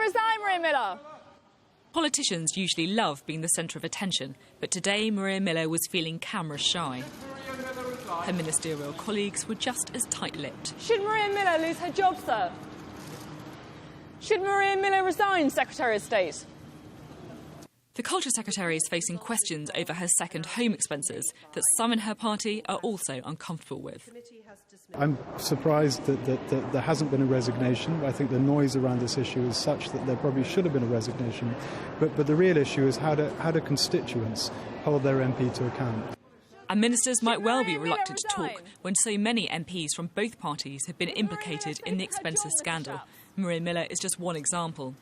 resign, Maria Miller? Politicians usually love being the centre of attention, but today Maria Miller was feeling camera shy. Her ministerial colleagues were just as tight-lipped. Should Maria Miller lose her job, sir? Should Maria Miller resign, Secretary of State? The Culture Secretary is facing questions over her second home expenses that some in her party are also uncomfortable with. I'm surprised that there hasn't been a resignation. I think the noise around this issue is such that there probably should have been a resignation. But the real issue is how do constituents hold their MP to account? And ministers might well be reluctant to talk when so many MPs from both parties have been implicated in the expenses scandal. Maria Miller is just one example.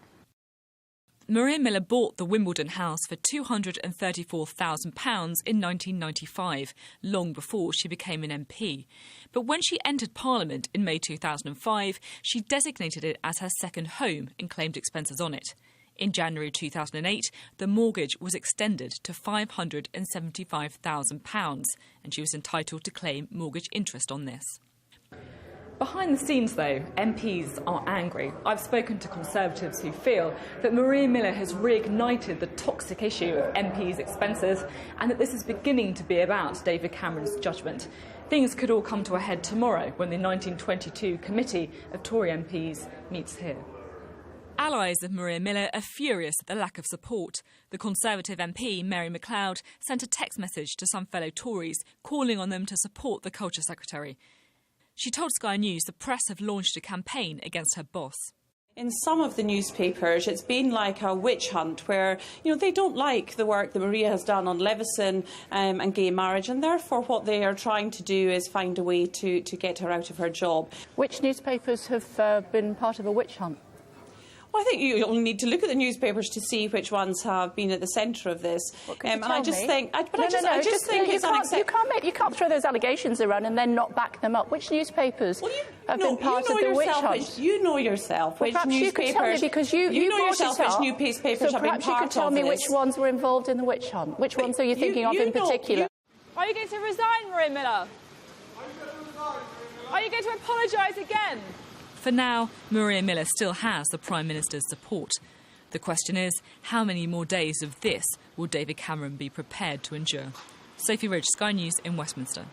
Maria Miller bought the Wimbledon house for £234,000 in 1995, long before she became an MP. But when she entered Parliament in May 2005, she designated it as her second home and claimed expenses on it. In January 2008, the mortgage was extended to £575,000, and she was entitled to claim mortgage interest on this. Behind the scenes, though, MPs are angry. I've spoken to Conservatives who feel that Maria Miller has reignited the toxic issue of MPs' expenses and that this is beginning to be about David Cameron's judgment. Things could all come to a head tomorrow when the 1922 committee of Tory MPs meets here. Allies of Maria Miller are furious at the lack of support. The Conservative MP, Mary MacLeod, sent a text message to some fellow Tories calling on them to support the Culture Secretary. She told Sky News the press have launched a campaign against her boss. In some of the newspapers, it's been like a witch hunt where, they don't like the work that Maria has done on Leveson and gay marriage, and therefore what they are trying to do is find a way to get her out of her job. Which newspapers have been part of a witch hunt? Well, I think you only need to look at the newspapers to see which ones have been at the centre of this. And I just think, I just think it's unacceptable. You can't throw those allegations around and then not back them up. Which newspapers have been part of the witch hunt? You know yourself which newspapers. You could tell me because you know yourself which newspapers have been part of this. So perhaps you could tell me which ones were involved in the witch hunt. Which ones are you thinking of in particular? Are you going to resign, Maria Miller? Are you going to apologise again? For now, Maria Miller still has the Prime Minister's support. The question is, how many more days of this will David Cameron be prepared to endure? Sophie Ridge, Sky News in Westminster.